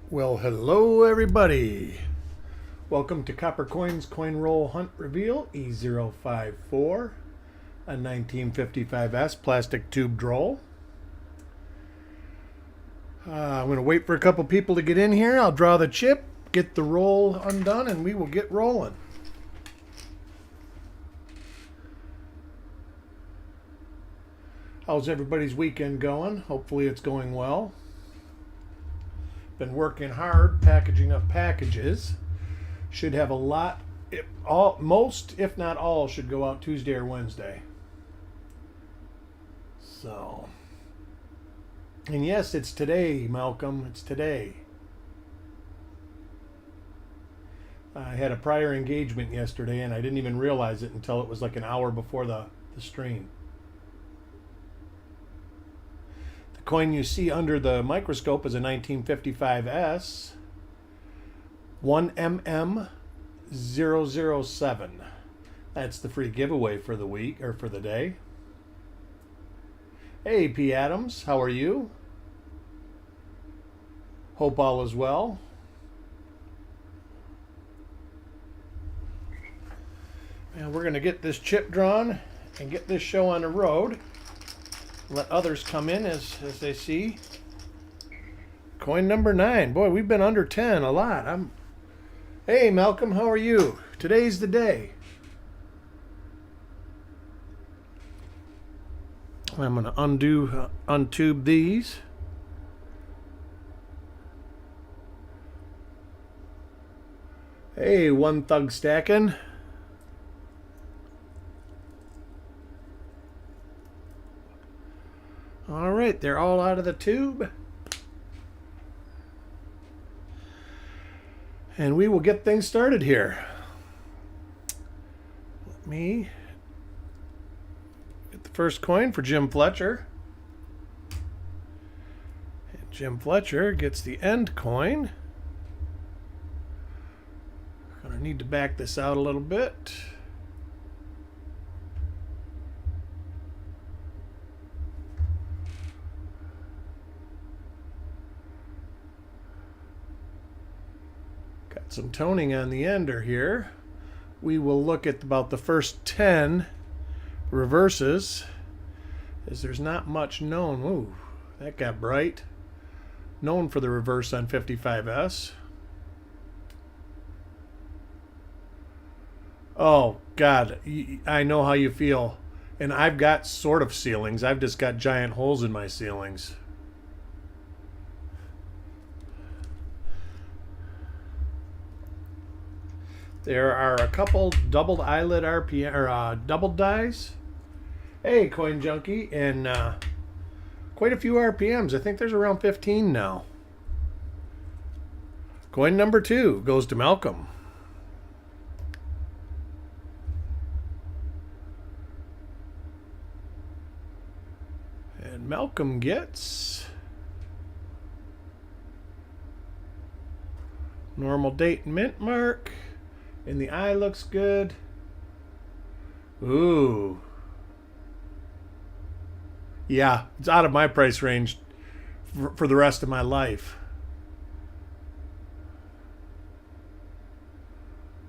Well, hello everybody. Welcome to Copper Coins Coin Roll Hunt Reveal E054, a 1955S plastic tube roll. I'm going to wait for a couple people to get in here. I'll draw the chip, get the roll undone, and we will get rolling. How's everybody's weekend going? Hopefully it's going well. Been working hard packaging up packages. Should have a lot, most if not all should go out Tuesday or Wednesday. So, and yes, it's today, Malcolm. It's today. I had a prior engagement yesterday and I didn't even realize it until it was like an hour before the stream. Coin you see under the microscope is a 1955S 1mm007. That's the free giveaway for the week or for the day. Hey P. Adams, how are you? Hope all is well. And we're going to get this chip drawn and get this show on the road. Let others come in as they see. Coin number 9. Boy, we've been under 10 a lot. Hey, Malcolm, how are you? Today's the day. I'm going to untube these. Hey, One Thug Stacking. All right, they're all out of the tube. And we will get things started here. Let me get the first coin for Jim Fletcher. And Jim Fletcher gets the end coin. Gonna need to back this out a little bit. Some toning on the ender here. We will look at about the first 10 reverses, as there's not much known. Ooh, that got bright. Known for the reverse on 55S. Oh God, I know how you feel. And I've got sort of ceilings. I've just got giant holes in my ceilings. There are a couple doubled eyelid RPM or doubled dies. Hey, Coin Junkie, and quite a few RPMs. I think there's around 15 now. Coin number 2 goes to Malcolm. And Malcolm gets normal date and mint mark. And the eye looks good. Ooh. Yeah, it's out of my price range for the rest of my life.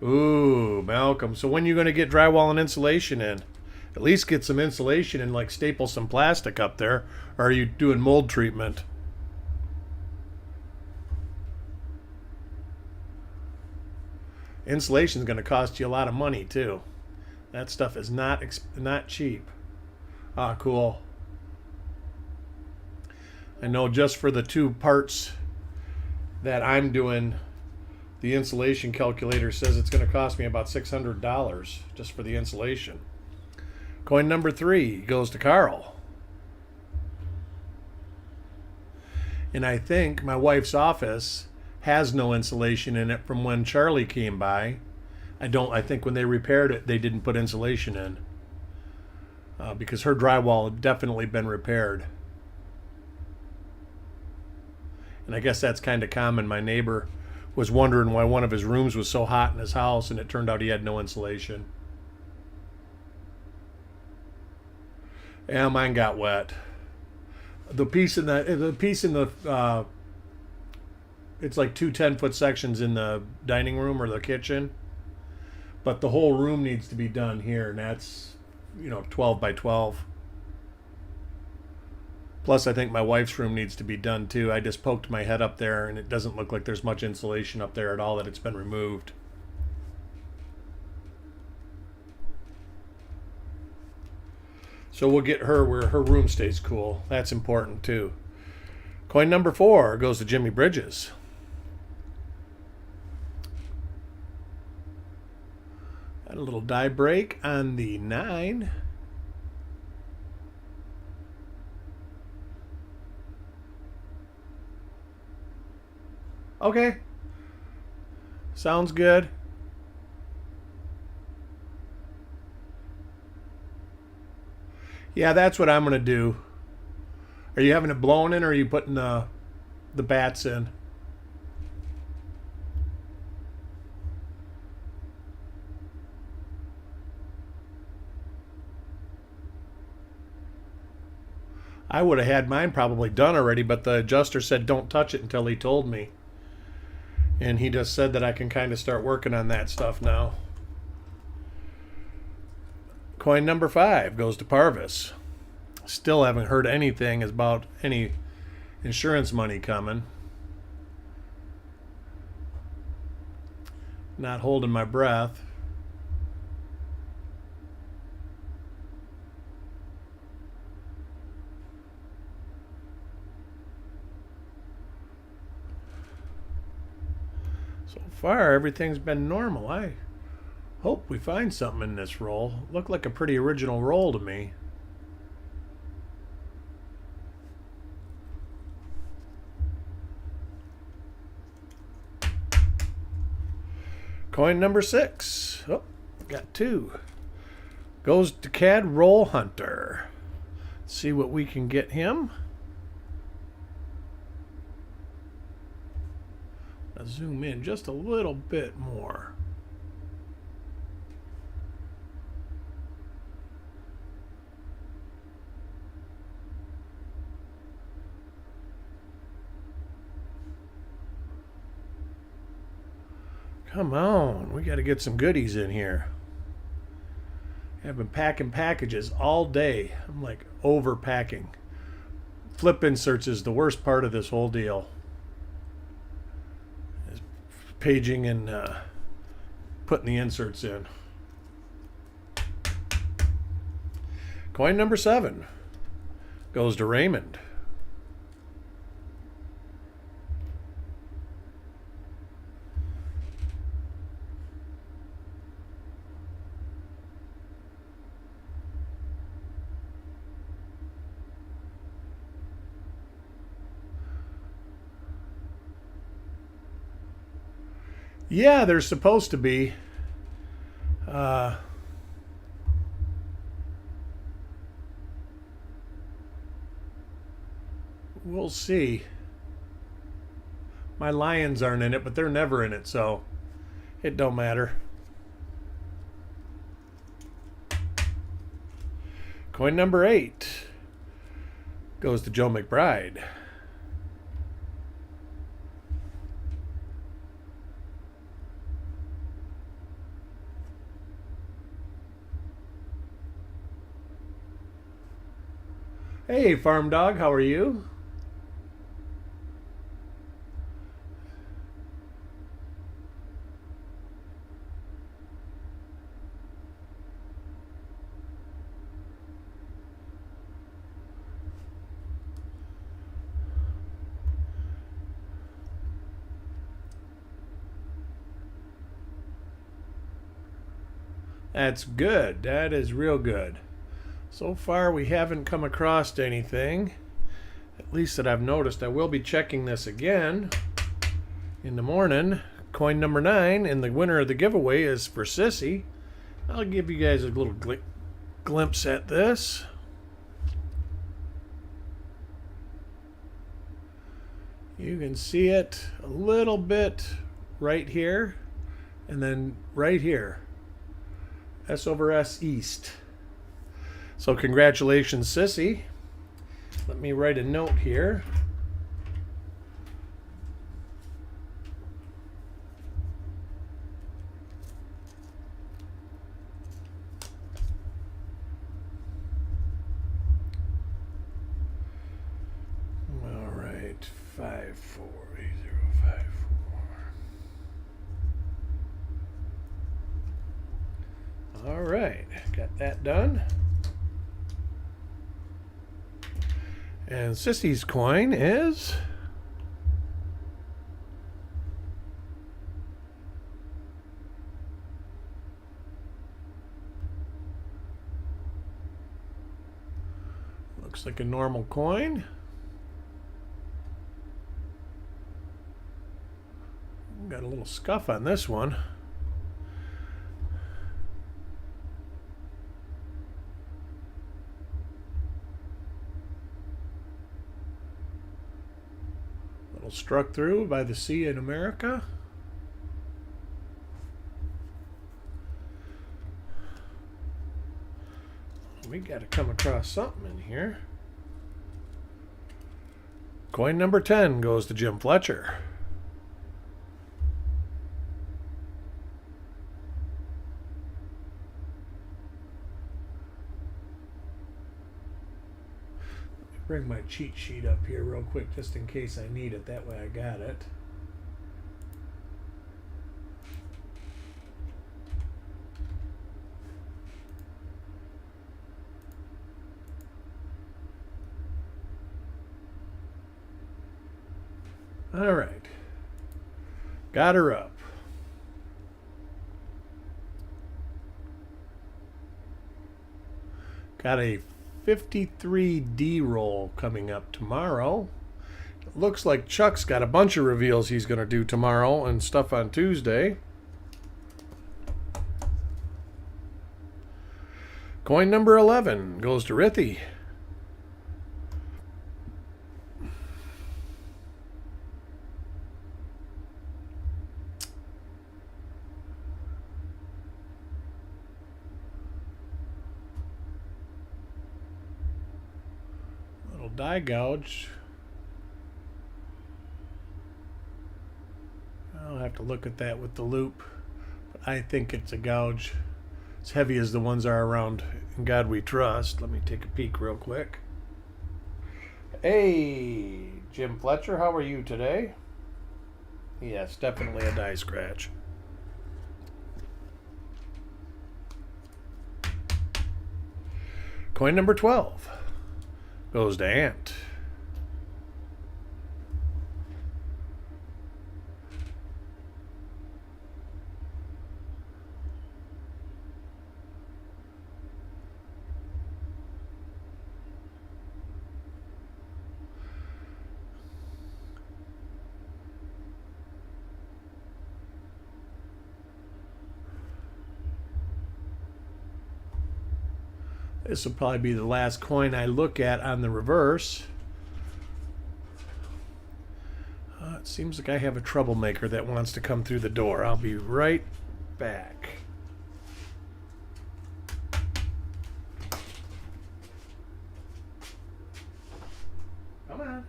Ooh, Malcolm. So when are you going to get drywall and insulation in? At least get some insulation and like staple some plastic up there. Or are you doing mold treatment? Insulation is going to cost you a lot of money too. That stuff is not cheap. Ah, cool. I know just for the 2 parts that I'm doing, the insulation calculator says it's going to cost me about $600 just for the insulation. Coin number 3 goes to Carl. And I think my wife's office has no insulation in it from when Charlie came by. I think when they repaired it, they didn't put insulation in. Because her drywall had definitely been repaired. And I guess that's kind of common. My neighbor was wondering why one of his rooms was so hot in his house, and it turned out he had no insulation. Yeah, mine got wet. The piece in the it's like two 10-foot sections in the dining room or the kitchen. But the whole room needs to be done here, and that's, 12 by 12. Plus, I think my wife's room needs to be done too. I just poked my head up there, and it doesn't look like there's much insulation up there at all, that it's been removed. So we'll get her where her room stays cool. That's important too. Coin number 4 goes to Jimmy Bridges. Got a little die break on the 9. Okay. Sounds good. Yeah, that's what I'm going to do. Are you having it blown in, or are you putting the bats in? I would have had mine probably done already, but the adjuster said don't touch it until he told me. And he just said that I can kind of start working on that stuff now. Coin number 5 goes to Parvis. Still haven't heard anything about any insurance money coming. Not holding my breath. So far, everything's been normal. I hope we find something in this roll. Looked like a pretty original roll to me. Coin number 6. Oh, got 2. Goes to Cad Roll Hunter. See what we can get him. I'll zoom in just a little bit more. Come on, we got to get some goodies in here. I've been packing packages all day. I'm like overpacking. Flip inserts is the worst part of this whole deal. Is paging and putting the inserts in. Coin number 7 goes to Raymond. Yeah, there's supposed to be. We'll see. My lions aren't in it, but they're never in it, so it don't matter. Coin number 8 goes to Joe McBride. Hey, Farm Dog, how are you? That's good. That is real good. So far, we haven't come across anything, at least that I've noticed. I will be checking this again in the morning. Coin number 9, and the winner of the giveaway is for Sissy. I'll give you guys a little glimpse at this. You can see it a little bit right here, and then right here. S over S East. So congratulations, Sissy. Let me write a note here. 8054. All right, got that done. And Sissy's coin is looks like a normal coin. Got a little scuff on this one. Little struck through by the sea in America. We got to come across something in here. Coin number 10 goes to Jim Fletcher. Bring my cheat sheet up here real quick just in case I need it. That way I got it. All right. Got her up. Got a 53D roll coming up tomorrow. It looks like Chuck's got a bunch of reveals he's going to do tomorrow and stuff on Tuesday. Coin number 11 goes to Rithy. Die gouge. I'll have to look at that with the loop, but I think it's a gouge as heavy as the ones are around In God We Trust. Let me take a peek real quick. Hey, Jim Fletcher, how are you today? Yes, definitely a die scratch. Coin number 12 goes to Ant. This will probably be the last coin I look at on the reverse. It seems like I have a troublemaker that wants to come through the door. I'll be right back. Come on.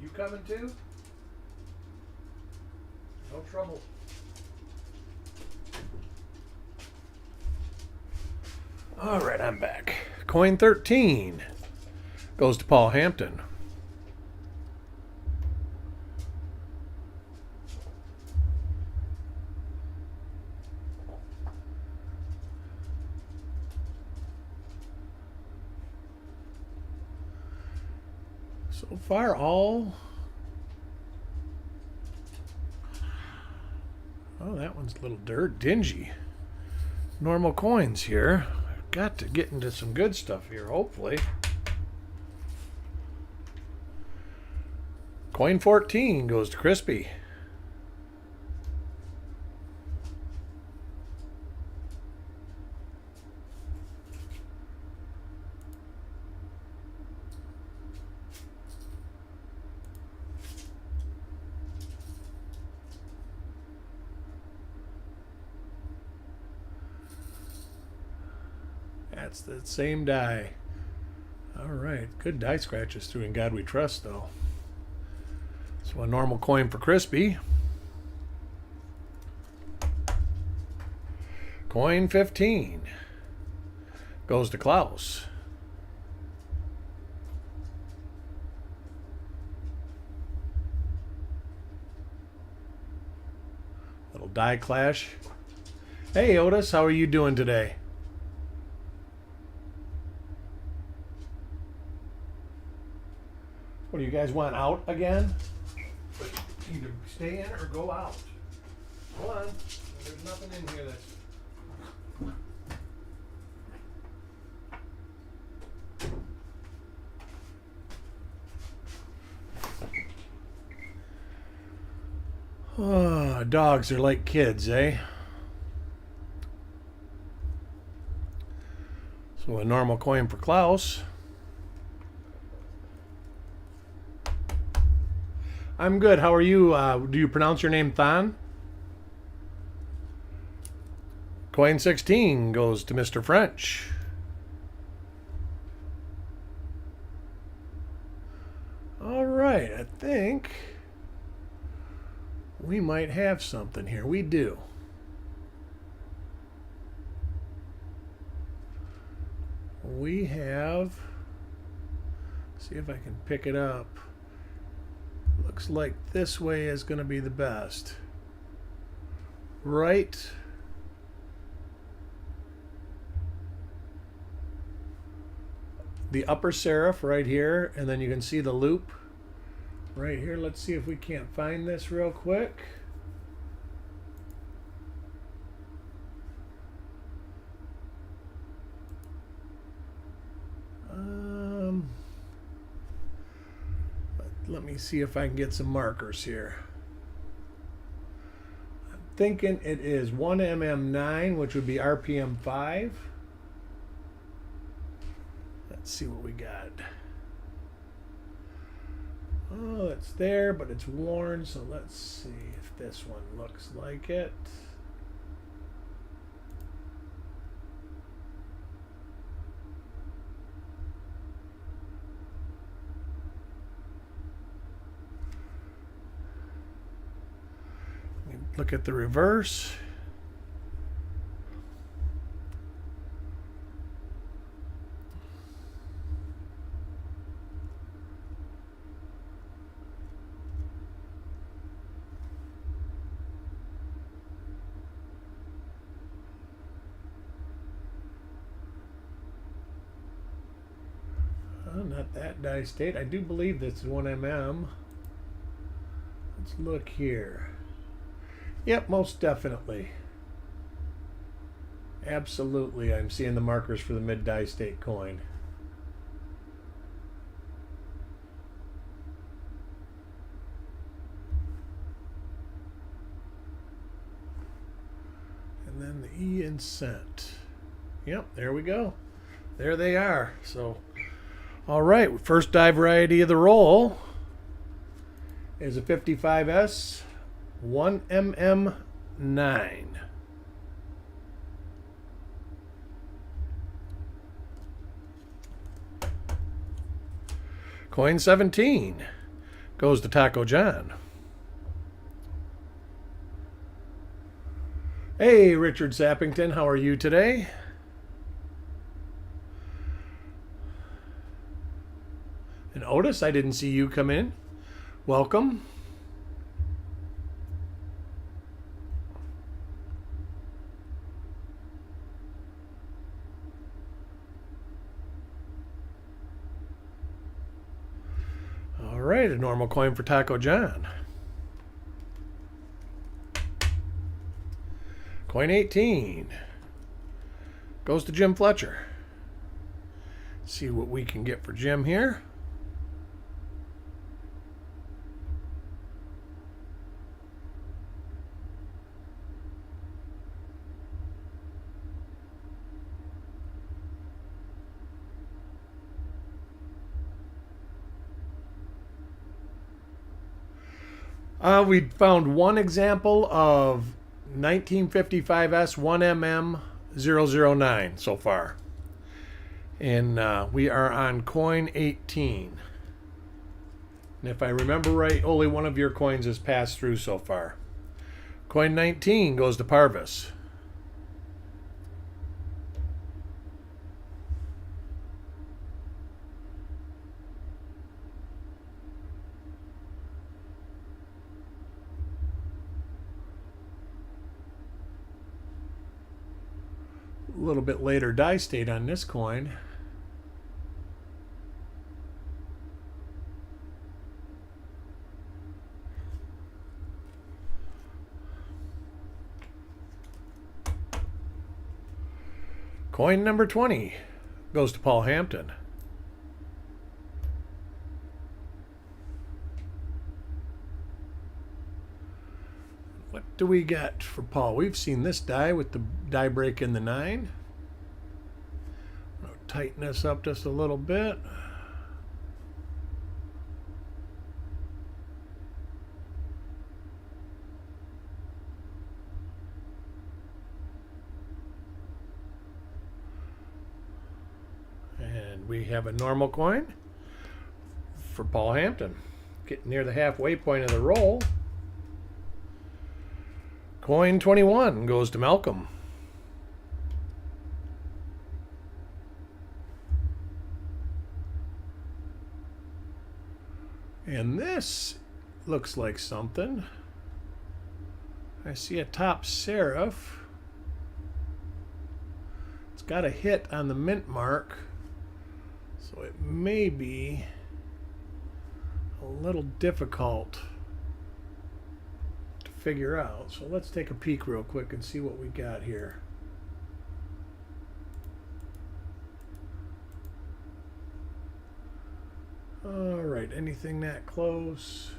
You coming too? No trouble. All right, I'm back. Coin 13 goes to Paul Hampton. So far, all... Oh, that one's a little dingy. Normal coins here. Got to get into some good stuff here, hopefully. Coin 14 goes to Crispy. That's the same die. All right, good die scratches through In God We Trust, though. So a normal coin for Crispy. Coin 15 goes to Klaus. die clash. Hey Otis, how are you doing today? What do you guys want, out again? Either stay in or go out. Hold on. There's nothing in here that's... Oh, dogs are like kids, eh? So a normal coin for Klaus. I'm good. How are you? Do you pronounce your name Than? Coin 16 goes to Mr. French. All right, I think we might have something here. We do. We have, see if I can pick it up. Looks like this way is going to be the best. Right. The upper serif right here, and then you can see the loop right here. Let's see if we can't find this real quick. Let me see if I can get some markers here. I'm thinking it is 1mm9, which would be RPM 5. Let's see what we got. Oh, it's there, but it's worn, so let's see if this one looks like it. Look at the reverse. Oh, not that die state. I do believe this is 1mm. Let's look here. Yep, most definitely. Absolutely, I'm seeing the markers for the mid-die state coin. And then the E in cent. Yep, there we go. There they are. So, all right, first die variety of the roll is a 55S. 1mm9. Coin 17 goes to Taco John. Hey, Richard Sappington, how are you today? And Otis, I didn't see you come in. Welcome. All right, a normal coin for Taco John. Coin 18 goes to Jim Fletcher. See what we can get for Jim here. We found one example of 1955S 1mm009 so far. And we are on coin 18. And if I remember right, only one of your coins has passed through so far. Coin 19 goes to Parvis. little bit later die state on this coin. Coin number 20 goes to Paul Hampton. What do we got for Paul? We've seen this die with the die break in the 9. I'll tighten this up just a little bit. And we have a normal coin for Paul Hampton. Getting near the halfway point of the roll. Coin 21 goes to Malcolm. And this looks like something. I see a top serif. It's got a hit on the mint mark, so it may be a little difficult to figure out. So let's take a peek real quick and see what we got here. All right, anything that close?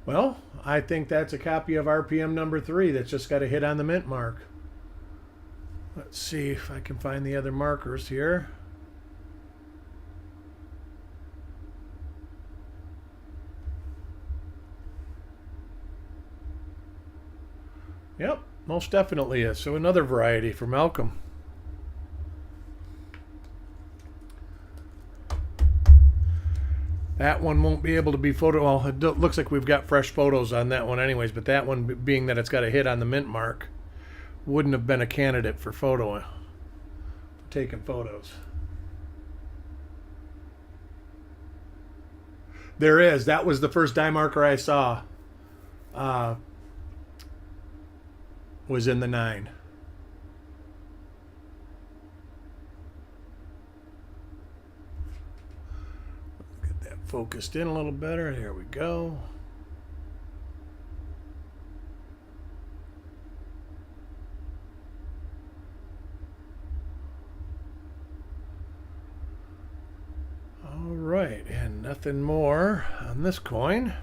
Well, I think that's a copy of RPM number 3 that's just got a hit on the mint mark. Let's see if I can find the other markers here. Yep, most definitely is. So another variety for Malcolm. That one won't be able to be photo. Well, it looks like we've got fresh photos on that one anyways, but that one, being that it's got a hit on the mint mark, wouldn't have been a candidate for taking photos. There is. That was the first die marker I saw. Was in the 9. Get that focused in a little better. There we go. All right, and nothing more on this coin.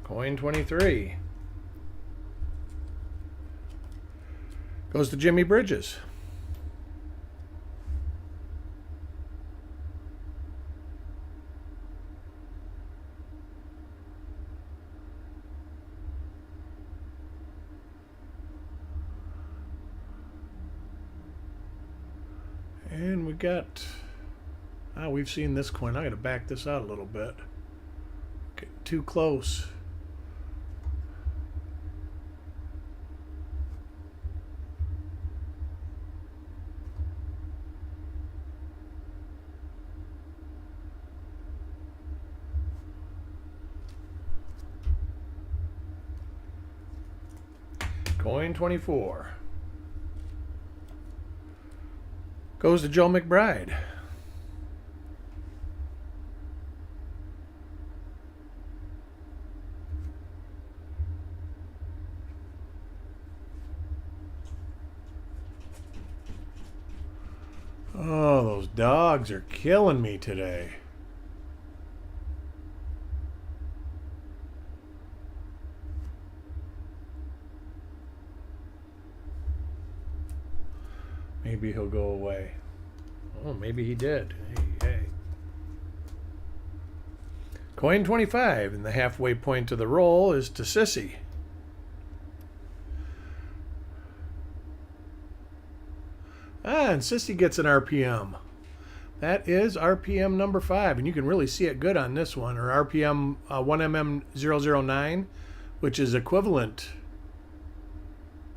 Coin 23. Goes to Jimmy Bridges. And we got, we've seen this coin. I got to back this out a little bit. Getting too close. Coin 24 goes to Joe McBride. Oh, those dogs are killing me today. Maybe he'll go away. Oh, maybe he did. Hey. Coin 25, and the halfway point to the roll is to Sissy. And Sissy gets an RPM. That is RPM number 5, and you can really see it good on this one, or RPM 1MM009, which is equivalent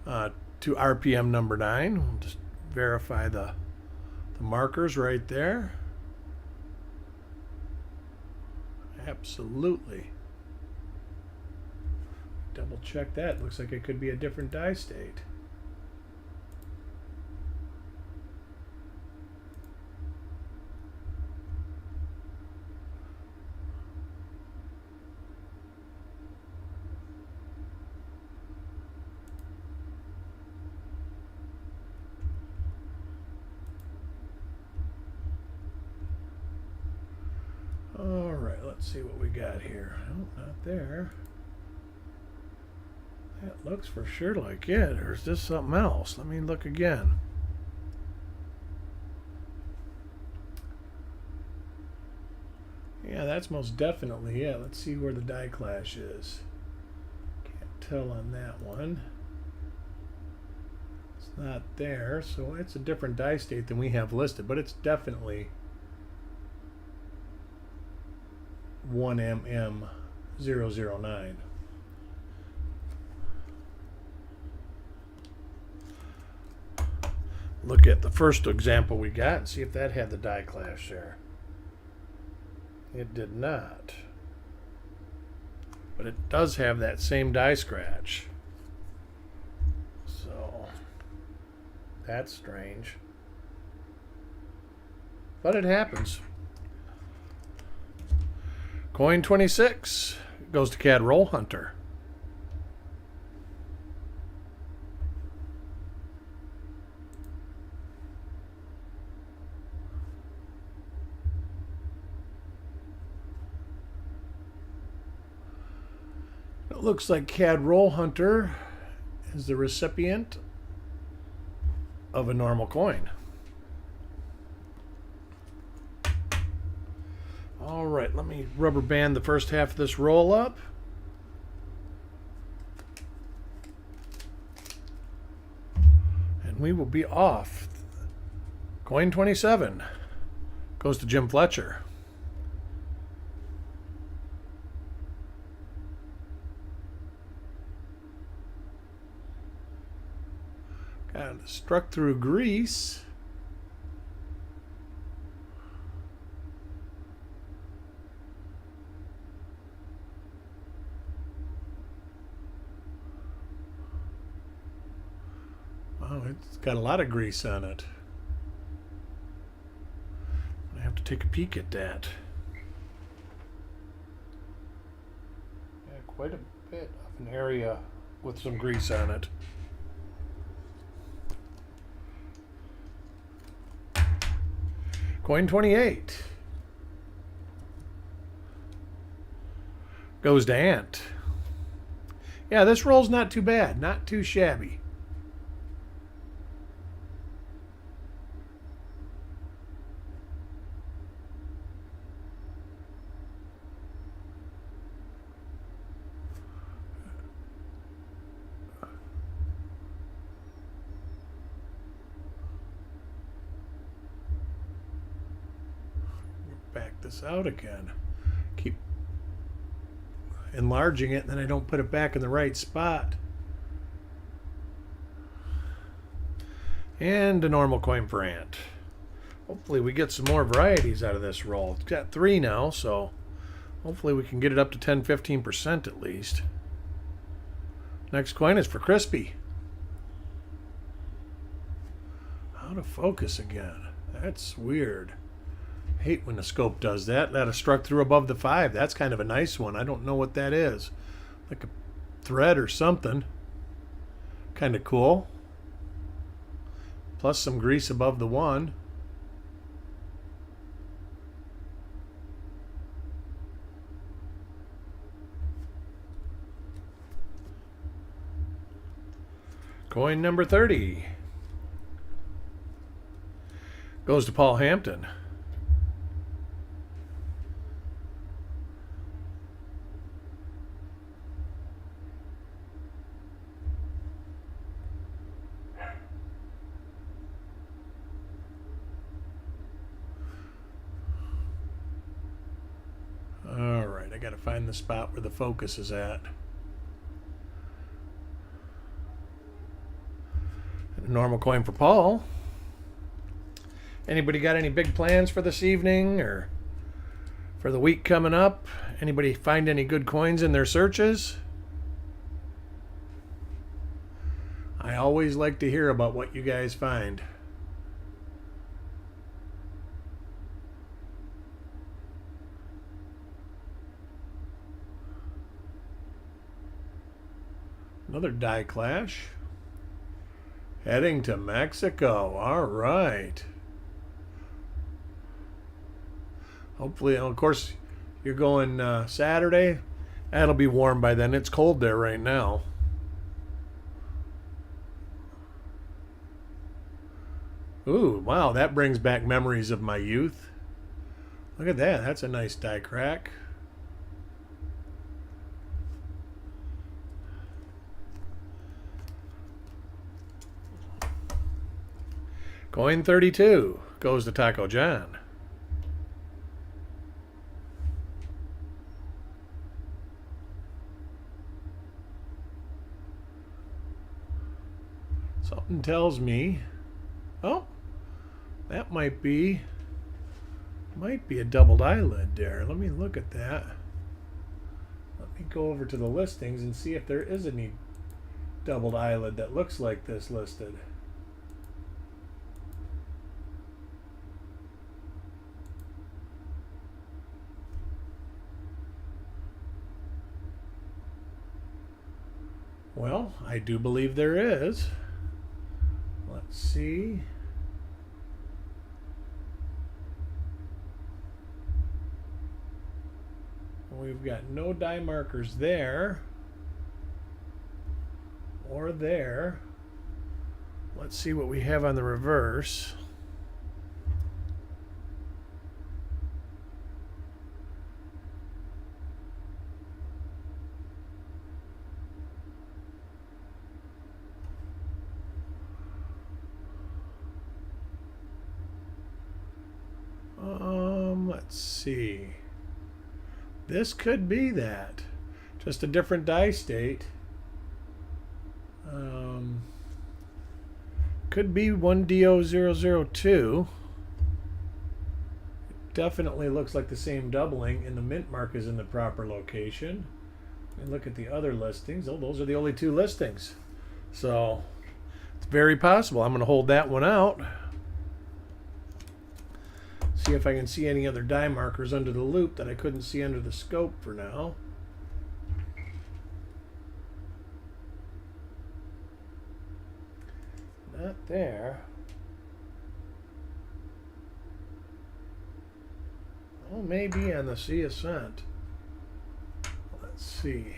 to RPM number 9. We'll just verify the markers right there. Absolutely. Double check that. Looks like it could be a different die state. All right, let's see what we got here. Oh, not there. That looks for sure like it, or is this something else? Let me look again. Yeah, that's most definitely it. Let's see where the die clash is. Can't tell on that one. It's not there, so it's a different die state than we have listed, but it's definitely 1MM009. Look at the first example we got and see if that had the die clash there. It did not. But it does have that same die scratch. So that's strange. But it happens. Coin 26 goes to CAD Roll Hunter. It looks like CAD Roll Hunter is the recipient of a normal coin. All right, let me rubber band the first half of this roll up. And we will be off. Coin 27 goes to Jim Fletcher. Got struck through grease. Wow, it's got a lot of grease on it. I have to take a peek at that. Yeah, quite a bit of an area with some grease on it. Coin 28 goes to Ant. Yeah, this roll's not too bad, not too shabby. Back this out again. Keep enlarging it, and then I don't put it back in the right spot. And a normal coin for Ant. Hopefully we get some more varieties out of this roll. It's got 3 now, so hopefully we can get it up to 10-15% at least. Next coin is for Crispy. Out of focus again. That's weird. Hate when the scope does that. That have struck through above the 5. That's kind of a nice one. I don't know what that is. Like a thread or something. Kind of cool. Plus some grease above the 1. Coin number 30 goes to Paul Hampton. All right, I got to find the spot where the focus is at. Normal coin for Paul. Anybody got any big plans for this evening or for the week coming up? Anybody find any good coins in their searches? I always like to hear about what you guys find. Another die clash. Heading to Mexico. All right. Hopefully, of course, you're going Saturday. That'll be warm by then. It's cold there right now. Ooh, wow, that brings back memories of my youth. Look at that. That's a nice die crack. Coin 32 goes to Taco John. Something tells me, oh, that might be a doubled eyelid there. Let me look at that. Let me go over to the listings and see if there is any doubled eyelid that looks like this listed. Well, I do believe there is. Let's see. We've got no die markers there or there. Let's see what we have on the reverse. Let's see. This could be that. Just a different die state. Could be 1DO002. Definitely looks like the same doubling, and the mint mark is in the proper location. And look at the other listings. Oh, those are the only two listings. So it's very possible. I'm going to hold that one out. See if I can see any other die markers under the loop that I couldn't see under the scope for now. Not there. Oh, maybe on the Sea Ascent. Let's see.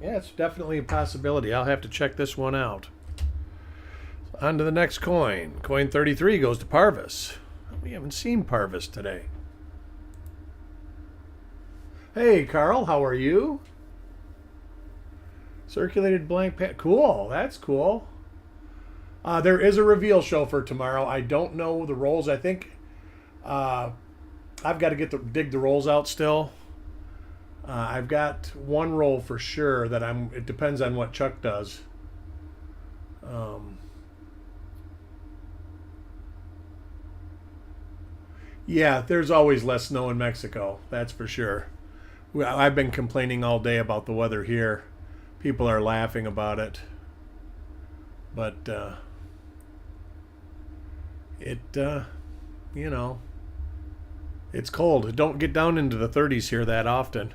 Yeah, it's definitely a possibility. I'll have to check this one out. On to the next coin. Coin 33 goes to Parvis. We haven't seen Parvis today. Hey, Carl, how are you? Circulated blank pad. Cool, that's cool. There is a reveal show for tomorrow. I don't know the rolls. I think I've got to dig the rolls out still. I've got one roll for sure that it depends on what Chuck does. Yeah, there's always less snow in Mexico. That's for sure. I've been complaining all day about the weather here. People are laughing about it. But, you know, it's cold. It don't get down into the 30s here that often.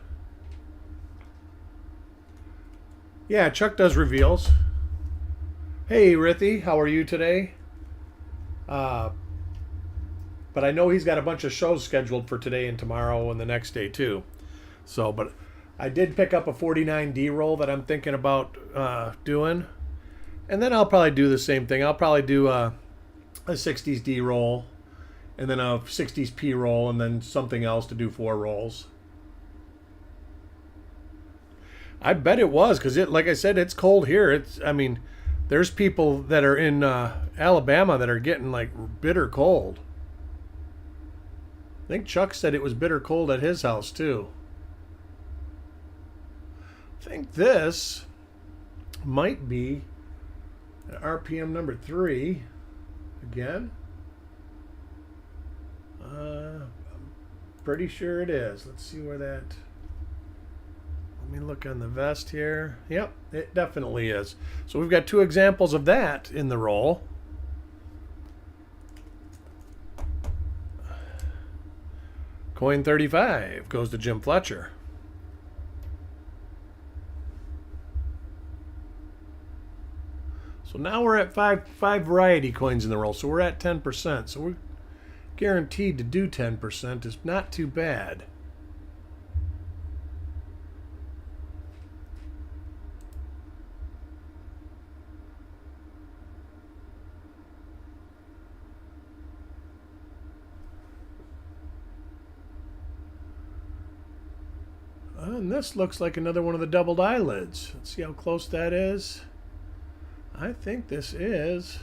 Yeah, Chuck does reveals. Hey, Rithy, how are you today? But I know he's got a bunch of shows scheduled for today and tomorrow and the next day too. So, but I did pick up a 49D roll that I'm thinking about doing. And then I'll probably do the same thing. I'll probably do a 60s D roll and then a 60s P roll and then something else to do 4 rolls. I bet it was because like I said, it's cold here. I mean, there's people that are in Alabama that are getting like bitter cold. I think Chuck said it was bitter cold at his house too. I think this might be at RPM number 3 again. I'm pretty sure it is. Let's see where that... Let me look on the vest here. Yep, it definitely is. So we've got 2 examples of that in the roll. Coin 35 goes to Jim Fletcher. So now we're at five variety coins in the roll. So we're at 10%. So we're guaranteed to do 10%. It's not too bad. And this looks like another one of the doubled eyelids. Let's see how close that is. I think this is.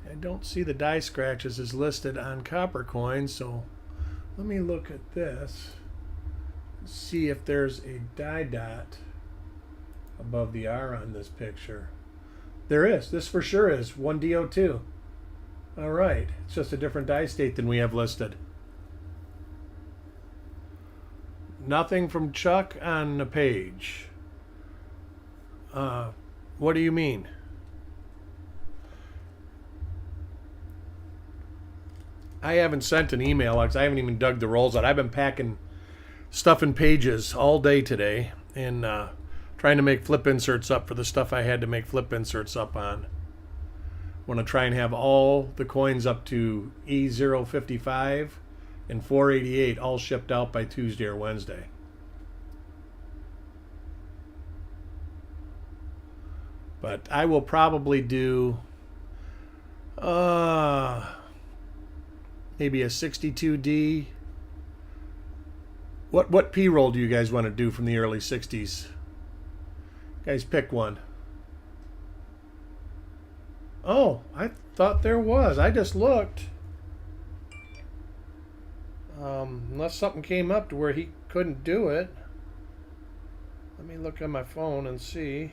I don't see the die scratches as listed on copper coins, so let me look at this. See if there's a die dot above the R on this picture. There is. This for sure is 1DO2. All right. It's just a different die state than we have listed. Nothing from Chuck on the page. What do you mean? I haven't sent an email because I haven't even dug the rolls out. I've been packing stuff in pages all day today and trying to make flip inserts up for the stuff I had to make flip inserts up on. I want to try and have all the coins up to E055 and 488 all shipped out by Tuesday or Wednesday. But I will probably do maybe a 62D. What P roll do you guys want to do from the early 60s? Guys, pick one. Oh, I thought there was. I just looked. Unless something came up to where he couldn't do it. Let me look on my phone and see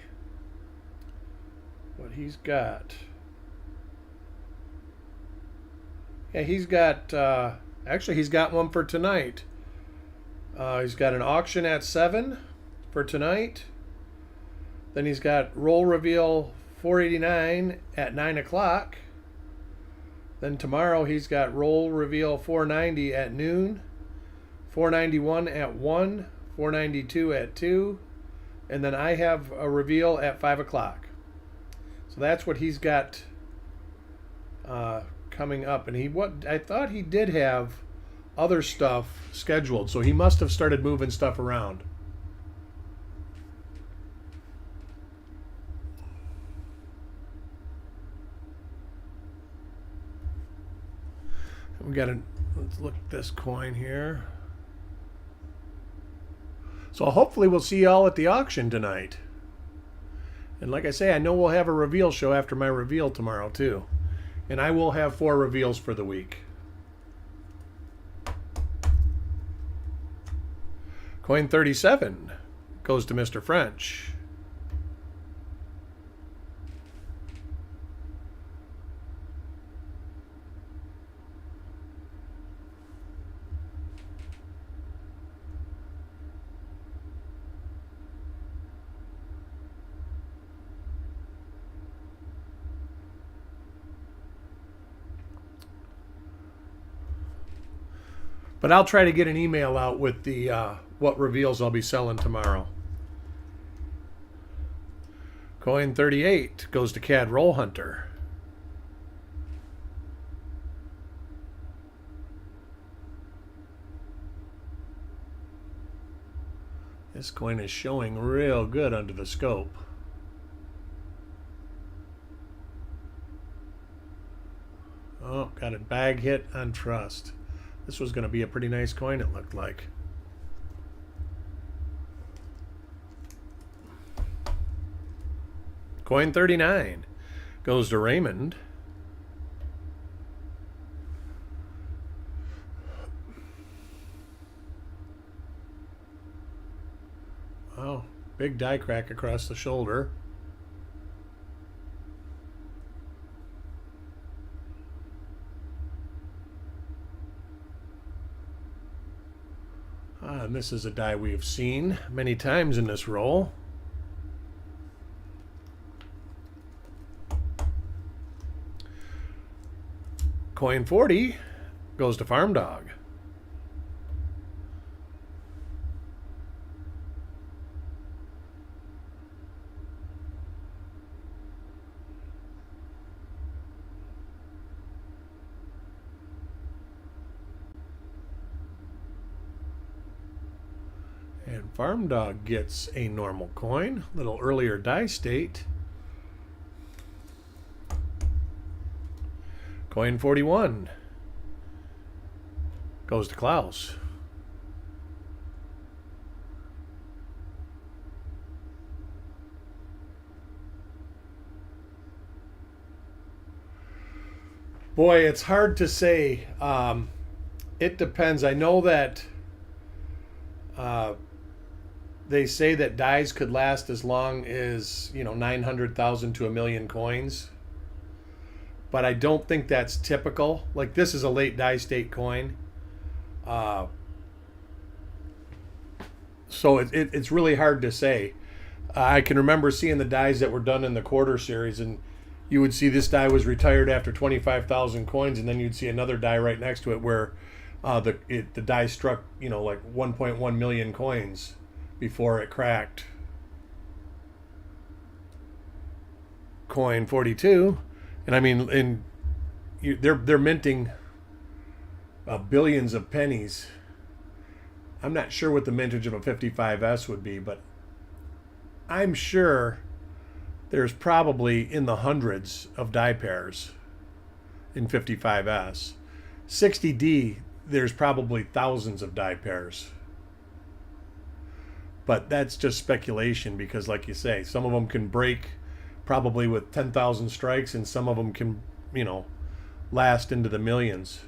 what he's got. Yeah, he's got, actually he's got one for tonight. He's got an auction at 7 for tonight. Then he's got roll reveal 489 at 9 o'clock. Then tomorrow he's got roll reveal 490 at noon, 491 at 1, 492 at 2, and then I have a reveal at 5 o'clock. So that's what he's got coming up. And I thought he did have other stuff scheduled, so he must have started moving stuff around. Let's look at this coin here. So hopefully we'll see y'all at the auction tonight. And like I say, I know we'll have a reveal show after my reveal tomorrow too. And I will have 4 reveals for the week. Coin 37 goes to Mr. French. But I'll try to get an email out with the what reveals I'll be selling tomorrow. Coin 38 goes to Cad Roll Hunter. This coin is showing real good under the scope. Oh, got a bag hit on trust. This was going to be a pretty nice coin, it looked like. Coin 39 goes to Raymond. Wow, Big die crack across the shoulder. And this is a die we have seen many times in this roll. Coin 40 goes to Farm Dog. And Farm Dog gets a normal coin, a little earlier die state. Coin 41 goes to Klaus. Boy, it's hard to say. It depends. I know that they say that dies could last as long as 900,000 to 1,000,000 coins. But I don't think that's typical. Like, this is a late die state coin. So it's really hard to say. I can remember seeing the dies that were done in the quarter series, and you would see this die was retired after 25,000 coins, and then you'd see another die right next to it where the die struck, like 1.1 million coins before it cracked. Coin 42. And I mean, they're minting billions of pennies. I'm not sure what the mintage of a 55S would be, but I'm sure there's probably in the hundreds of die pairs in 55S. 60D, there's probably thousands of die pairs. But that's just speculation because, like you say, some of them can break probably with 10,000 strikes, and some of them can, last into the millions.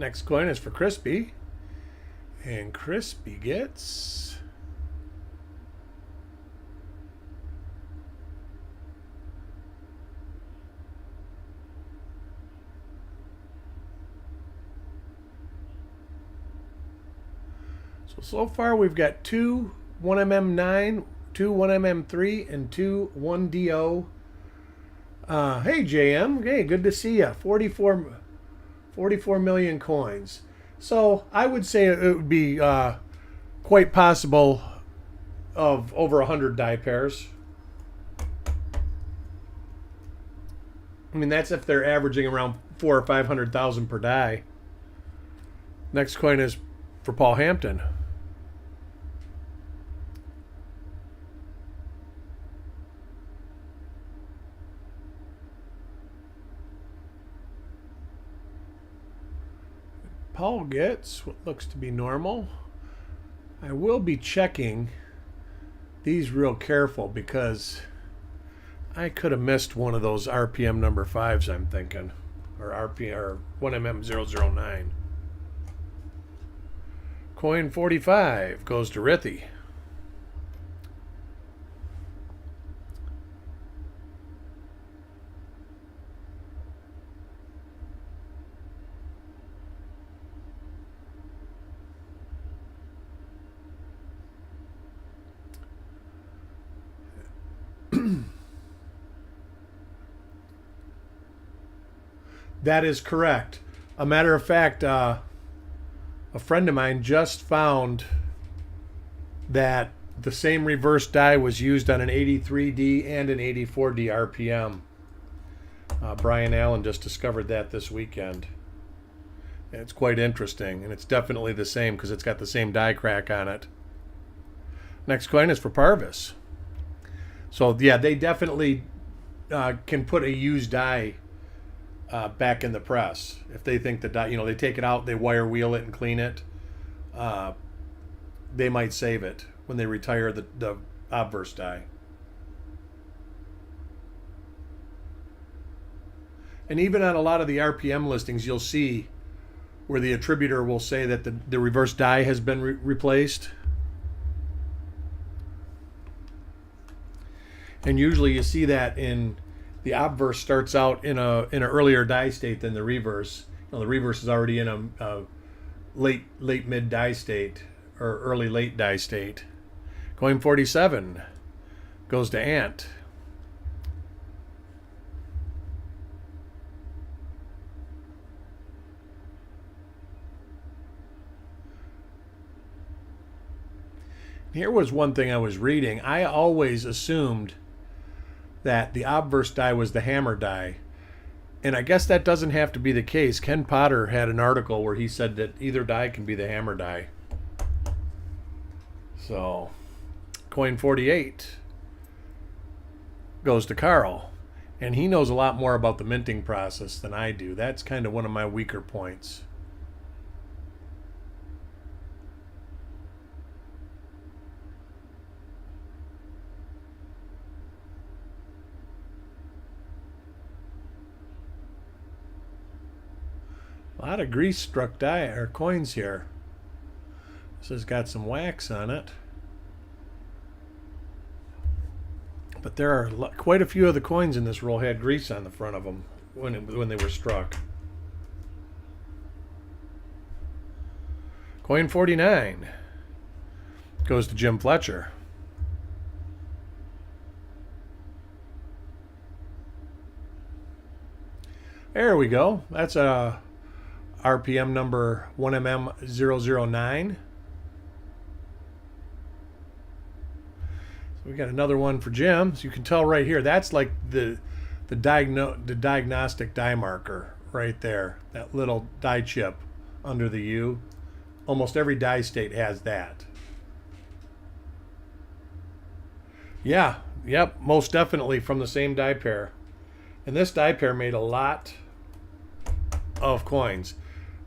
Next coin is for Crispy, and Crispy gets So far we've got two 1mm9, two 1mm3, and two 1DO. Hey JM, hey, good to see you. 44 million coins. So I would say it would be quite possible of over 100 die pairs. I mean, that's if they're averaging around 400,000 or 500,000 per die. Next coin is for Paul Hampton. Paul gets what looks to be normal. I will be checking these real careful because I could have missed one of those RPM number 5s, I'm thinking, or RPM or 1mm009. Coin 45 goes to Rithy. That is correct. A matter of fact, a friend of mine just found that the same reverse die was used on an 83D and an 84D RPM. Brian Allen just discovered that this weekend. And it's quite interesting, and it's definitely the same because it's got the same die crack on it. Next coin is for Parvis. So yeah, they definitely can put a used die back in the press if they think the die, they take it out, they wire wheel it and clean it. They might save it when they retire the obverse die. And even on a lot of the RPM listings, you'll see where the attributor will say that the reverse die has been replaced. And usually you see that in the obverse starts out in an earlier die state than the reverse. The reverse is already in a late mid die state or early late die state. Coin 47 goes to Ant. Here was one thing I was reading. I always assumed that the obverse die was the hammer die. And I guess that doesn't have to be the case. Ken Potter had an article where he said that either die can be the hammer die. So, coin 48 goes to Carl. And he knows a lot more about the minting process than I do. That's kind of one of my weaker points. A lot of grease struck die or coins here. This has got some wax on it. But there are quite a few of the coins in this roll had grease on the front of them when they were struck. Coin 49 goes to Jim Fletcher. There we go. That's a RPM number 1MM009. So we got another one for Jim. So you can tell right here, that's like the diagnostic die marker right there. That little die chip under the U. Almost every die state has that. Yeah, yep, most definitely from the same die pair. And this die pair made a lot of coins,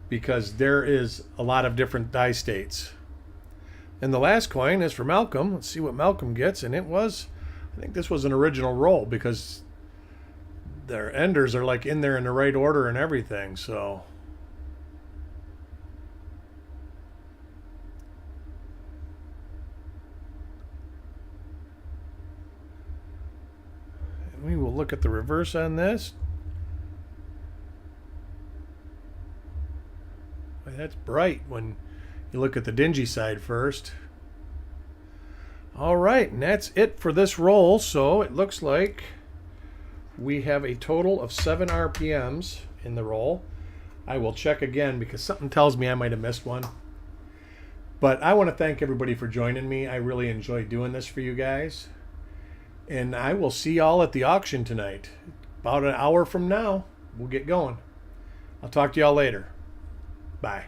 because there is a lot of different die states. And the last coin is for Malcolm. Let's see what Malcolm gets. And it was, I think this was an original roll, because their enders are like in there in the right order and everything. So and we will look at the reverse on this. That's bright when you look at the dingy side first. All right, and that's it for this roll. So it looks like we have a total of 7 RPMs in the roll. I will check again because something tells me I might have missed one. But I want to thank everybody for joining me. I really enjoyed doing this for you guys. And I will see y'all at the auction tonight. About an hour from now, we'll get going. I'll talk to y'all later. Bye.